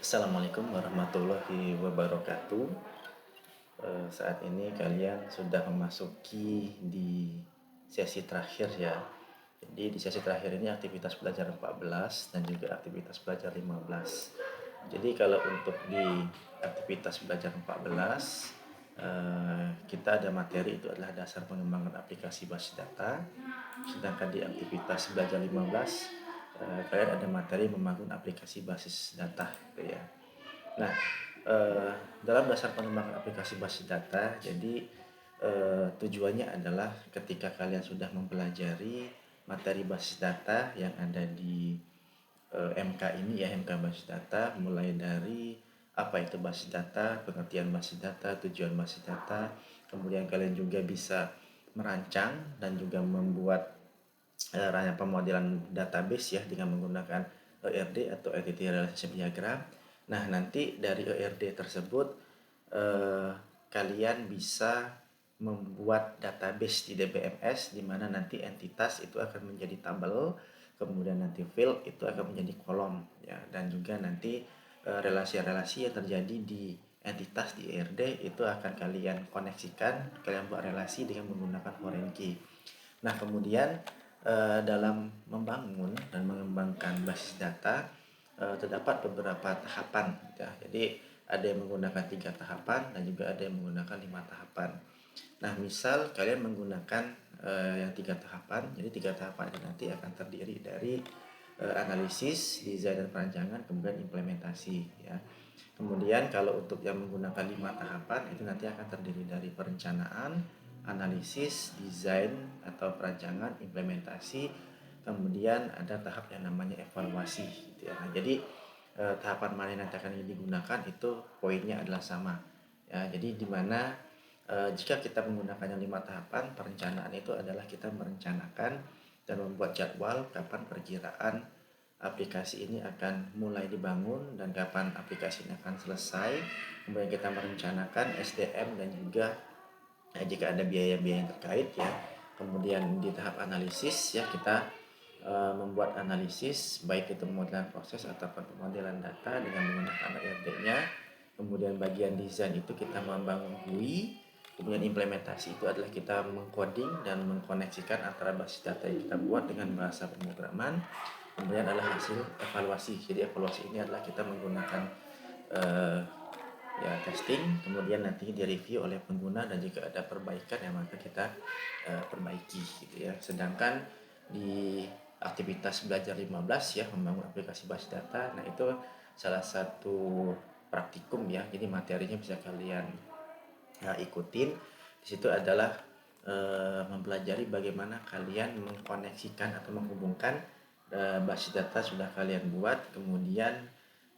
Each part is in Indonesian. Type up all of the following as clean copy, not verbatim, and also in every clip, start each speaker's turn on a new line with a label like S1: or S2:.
S1: Assalamualaikum warahmatullahi wabarakatuh. Saat ini kalian sudah memasuki di sesi terakhir ya. Jadi di sesi terakhir ini aktivitas belajar 14 dan juga aktivitas belajar 15. Jadi kalau untuk di aktivitas belajar 14 kita ada materi itu adalah dasar pengembangan aplikasi basis data. Sedangkan di aktivitas belajar 15 kalian ada materi membangun aplikasi basis data gitu ya. Nah, dalam dasar pengembangan aplikasi basis data, jadi tujuannya adalah ketika kalian sudah mempelajari materi basis data yang ada di MK ini ya, MK basis data, mulai dari apa itu basis data, pengertian basis data, tujuan basis data, kemudian kalian juga bisa merancang dan juga membuat pemodelan database ya dengan menggunakan ERD atau Entity Relationship Diagram. Nah, nanti dari ERD tersebut kalian bisa membuat database di DBMS di mana nanti entitas itu akan menjadi tabel, kemudian nanti field itu akan menjadi kolom ya, dan juga nanti relasi-relasi yang terjadi di entitas di ERD itu akan kalian koneksikan, kalian buat relasi dengan menggunakan foreign key. Nah, kemudian dalam membangun dan mengembangkan basis data terdapat beberapa tahapan ya. Jadi ada yang menggunakan 3 tahapan dan juga ada yang menggunakan 5 tahapan. Nah, misal kalian menggunakan yang 3 tahapan, jadi 3 tahapan ini nanti akan terdiri dari analisis, desain dan perancangan, kemudian implementasi ya. Kemudian kalau untuk yang menggunakan 5 tahapan itu nanti akan terdiri dari perencanaan, analisis, desain atau perancangan, implementasi, kemudian ada tahap yang namanya evaluasi gitu ya. Nah, jadi tahapan mana yang nanti akan digunakan itu poinnya adalah sama ya. Jadi di mana jika kita menggunakan yang 5 tahapan, perencanaan itu adalah kita merencanakan dan membuat jadwal kapan perkiraan aplikasi ini akan mulai dibangun dan kapan aplikasi ini akan selesai. Kemudian kita merencanakan SDM dan juga jika ada biaya-biaya yang terkait ya. Kemudian di tahap analisis ya, kita membuat analisis baik itu pemodelan proses ataupun pemodelan data dengan menggunakan ERD-nya. Kemudian bagian desain itu kita membangun GUI. Kemudian implementasi itu adalah kita mengcoding dan mengkoneksikan antara basis data yang kita buat dengan bahasa pemrograman. Kemudian adalah hasil evaluasi. Jadi evaluasi ini adalah kita menggunakan uh, ya testing, kemudian nanti direview oleh pengguna dan jika ada perbaikan ya maka kita perbaiki gitu ya. Sedangkan di aktivitas belajar 15 ya, membangun aplikasi basis data, nah itu salah satu praktikum ya, jadi materinya bisa kalian ikutin. Di situ adalah mempelajari bagaimana kalian mengkoneksikan atau menghubungkan basis data sudah kalian buat, kemudian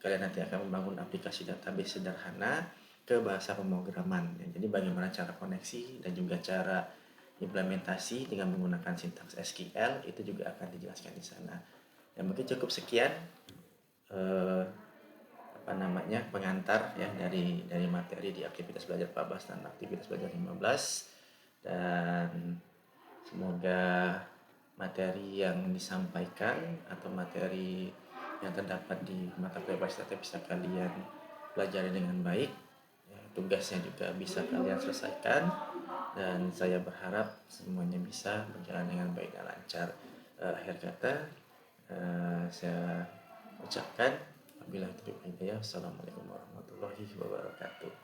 S1: kalian nanti akan membangun aplikasi database sederhana ke bahasa pemrograman. Jadi bagaimana cara koneksi dan juga cara implementasi dengan menggunakan sintaks SQL itu juga akan dijelaskan di sana. Ya mungkin cukup sekian eh, pengantar ya dari materi di aktivitas belajar 14 dan aktivitas belajar 15, dan semoga materi yang disampaikan atau materi yang terdapat di mata kuliah basis data bisa kalian pelajari dengan baik ya, tugasnya juga bisa kalian selesaikan dan saya berharap semuanya bisa berjalan dengan baik dan lancar. Akhir kata saya ucapkan wabillahi taufiq wal hidayah. Assalamualaikum warahmatullahi wabarakatuh.